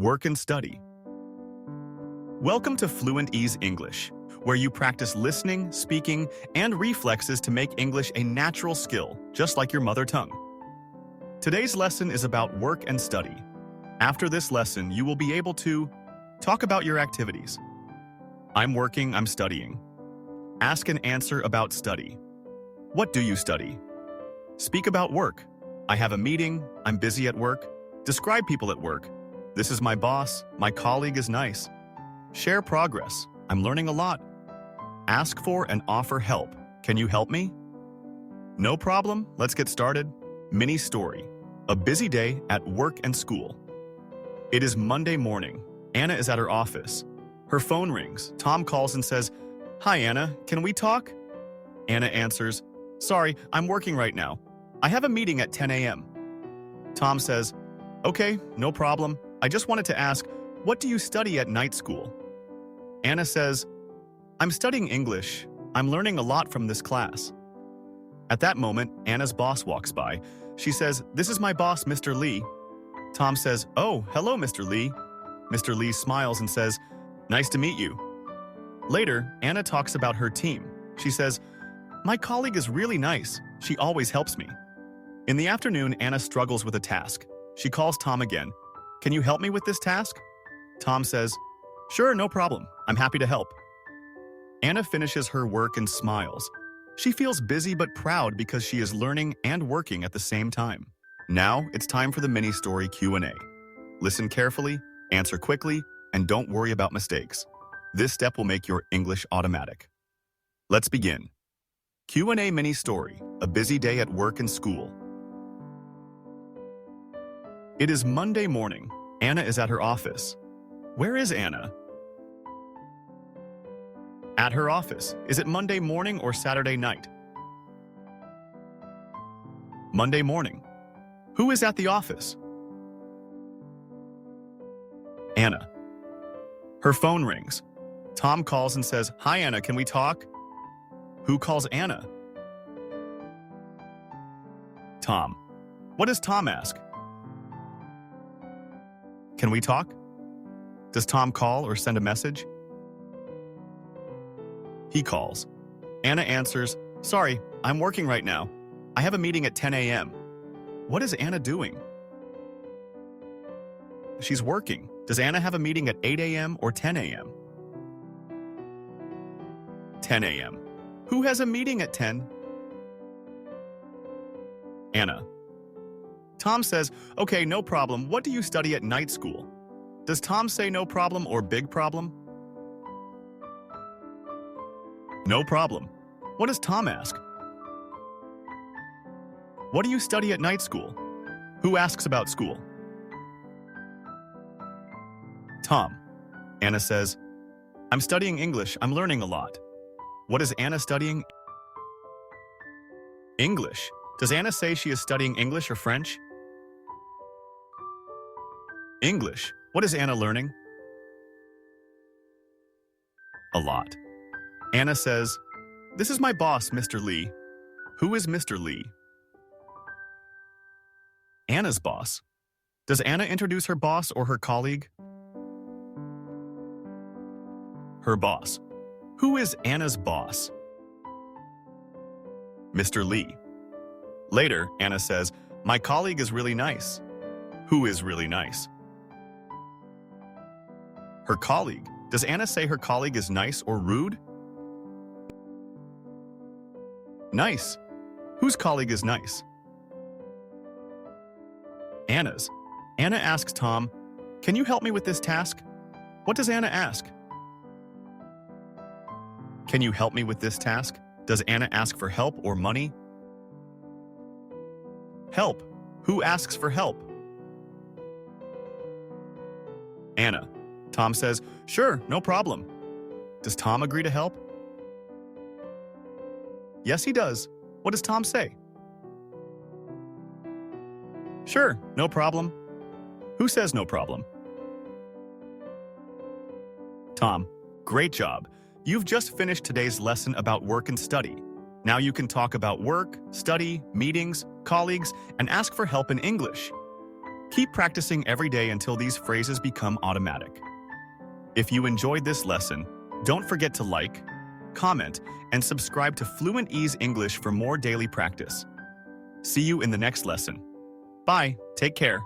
work and study. Welcome to Fluent Ease English, where you practice listening, speaking, and reflexes to make English a natural skill, just like your mother tongue. Today's lesson is about work and study. After this lesson, you will be able to talk about your activities. I'm working, I'm studying. Ask and answer about study. What do you study? Speak about work. I have a meeting, I'm busy at work. Describe people at work. This is my boss, my colleague is nice. Share progress. I'm learning a lot. Ask for and offer help. Can you help me? No problem. Let's get started. Mini story. A busy day at work and school. It is Monday morning. Anna is at her office. Her phone rings. Tom calls and says, "Hi, Anna. Can we talk?" Anna answers, "Sorry, I'm working right now. I have a meeting at 10 a.m. Tom says, "Okay, no problem. I just wanted to ask, what do you study at night school?" Anna says, "I'm studying English. I'm learning a lot from this class." At that moment, Anna's boss walks by. She says, "This is my boss, Mr. Lee." Tom says, "Oh, hello, Mr. Lee." Mr. Lee smiles and says, "Nice to meet you." Later, Anna talks about her team. She says, "My colleague is really nice. She always helps me." In the afternoon, Anna struggles with a task. She calls Tom again. "Can you help me with this task?" Tom says, "Sure, no problem. I'm happy to help." Anna finishes her work and smiles. She feels busy but proud because she is learning and working at the same time. Now, it's time for the mini-story Q&A. Listen carefully, answer quickly, and don't worry about mistakes. This step will make your English automatic. Let's begin. Q&A mini-story, a busy day at work and school. It is Monday morning. Anna is at her office. Where is Anna? At her office. Is it Monday morning or Saturday night? Monday morning. Who is at the office? Anna. Her phone rings. Tom calls and says, "Hi, Anna, can we talk?" Who calls Anna? Tom. What does Tom ask? Can we talk? Does Tom call or send a message? He calls. Anna answers, "Sorry, I'm working right now. I have a meeting at 10 a.m. What is Anna doing? She's working. Does Anna have a meeting at 8 a.m. or 10 a.m.? 10 a.m. Who has a meeting at 10? Anna. Tom says, "Okay, no problem. What do you study at night school?" Does Tom say no problem or big problem? No problem. What does Tom ask? What do you study at night school? Who asks about school? Tom. Anna says, "I'm studying English. I'm learning a lot." What is Anna studying? English. Does Anna say she is studying English or French? English. What is Anna learning? A lot. Anna says, "This is my boss, Mr. Lee." Who is Mr. Lee? Anna's boss. Does Anna introduce her boss or her colleague? Her boss. Who is Anna's boss? Mr. Lee. Later, Anna says, "My colleague is really nice." Who is really nice? Her colleague. Does Anna say her colleague is nice or rude? Nice. Whose colleague is nice? Anna's. Anna asks Tom, "Can you help me with this task?" What does Anna ask? Can you help me with this task? Does Anna ask for help or money? Help. Who asks for help? Anna. Tom says, "Sure, no problem." Does Tom agree to help? Yes, he does. What does Tom say? Sure, no problem. Who says no problem? Tom. Great job. You've just finished today's lesson about work and study. Now you can talk about work, study, meetings, colleagues, and ask for help in English. Keep practicing every day until these phrases become automatic. If you enjoyed this lesson, don't forget to like, comment, and subscribe to Fluent Ease English for more daily practice. See you in the next lesson. Bye. Take care.